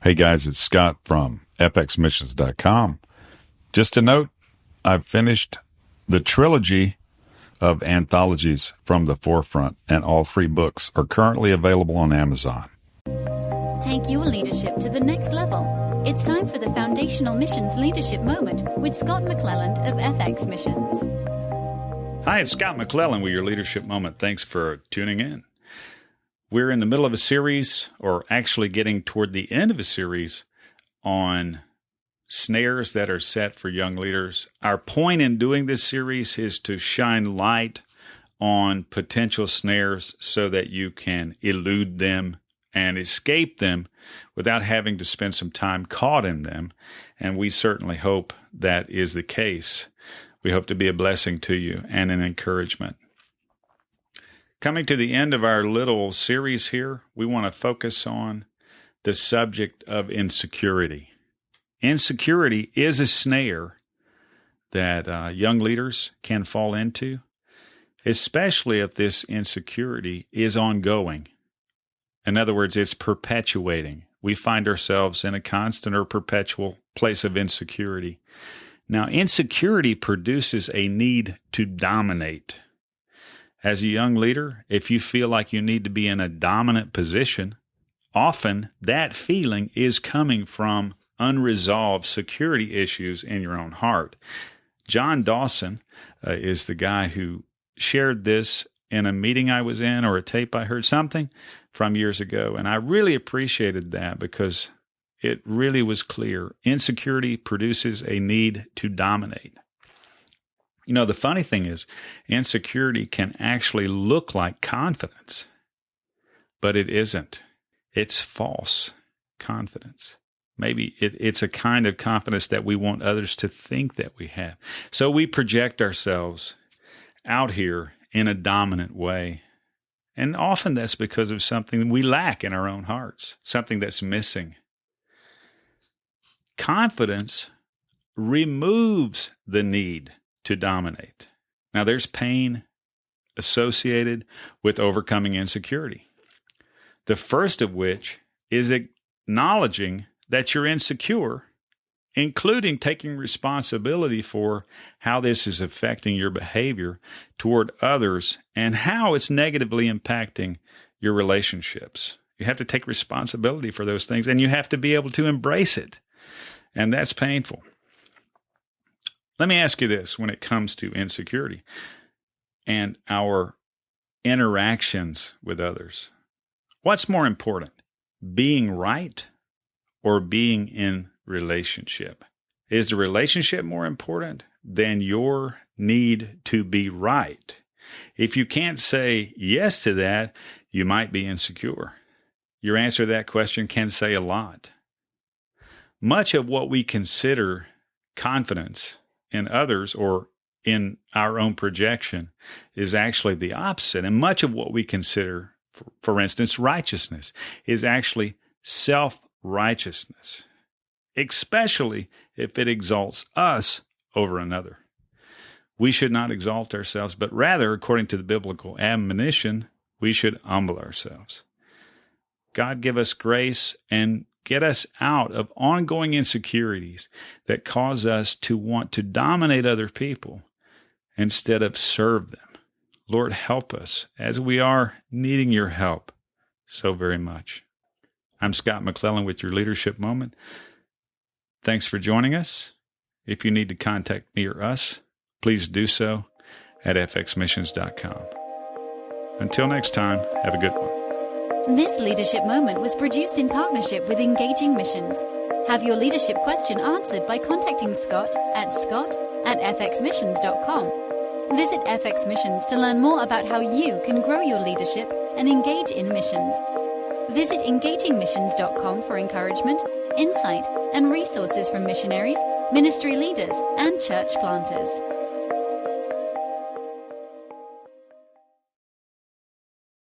Hey guys, it's Scott from fxmissions.com. Just a note, I've finished the trilogy of Anthologies from the Forefront, and all 3 books are currently available on Amazon. Take your leadership to the next level. It's time for the Foundational Missions Leadership Moment with Scott McClelland of FX Missions. Hi, it's Scott McClelland with your Leadership Moment. Thanks for tuning in. We're in the middle of a series, or actually getting toward the end of a series, on snares that are set for young leaders. Our point in doing this series is to shine light on potential snares so that you can elude them and escape them without having to spend some time caught in them. And we certainly hope that is the case. We hope to be a blessing to you and an encouragement. Coming to the end of our little series here, we want to focus on the subject of insecurity. Insecurity is a snare that young leaders can fall into, especially if this insecurity is ongoing. In other words, it's perpetuating. We find ourselves in a constant or perpetual place of insecurity. Now, insecurity produces a need to dominate. As a young leader, if you feel like you need to be in a dominant position, often that feeling is coming from unresolved security issues in your own heart. John Dawson is the guy who shared this in a meeting I was in, or a tape I heard, something from years ago. And I really appreciated that because it really was clear. Insecurity produces a need to dominate. You know, the funny thing is, insecurity can actually look like confidence, but it isn't. It's false confidence. Maybe it's a kind of confidence that we want others to think that we have. So we project ourselves out here in a dominant way. And often that's because of something we lack in our own hearts, something that's missing. Confidence removes the need to dominate. Now, there's pain associated with overcoming insecurity. The first of which is acknowledging that you're insecure, including taking responsibility for how this is affecting your behavior toward others and how it's negatively impacting your relationships. You have to take responsibility for those things, and you have to be able to embrace it. And that's painful. Let me ask you this when it comes to insecurity and our interactions with others. What's more important, being right or being in relationship? Is the relationship more important than your need to be right? If you can't say yes to that, you might be insecure. Your answer to that question can say a lot. Much of what we consider confidence in others or in our own projection is actually the opposite. And much of what we consider, for instance, righteousness, is actually self-righteousness, especially if it exalts us over another. We should not exalt ourselves, but rather, according to the biblical admonition, we should humble ourselves. God give us grace and get us out of ongoing insecurities that cause us to want to dominate other people instead of serve them. Lord, help us as we are needing your help so very much. I'm Scott McClelland with your Leadership Moment. Thanks for joining us. If you need to contact me or us, please do so at fxmissions.com. Until next time, have a good one. This Leadership Moment was produced in partnership with Engaging Missions. Have your leadership question answered by contacting Scott at fxmissions.com. Visit FX Missions to learn more about how you can grow your leadership and engage in missions. Visit engagingmissions.com for encouragement, insight, and resources from missionaries, ministry leaders, and church planters.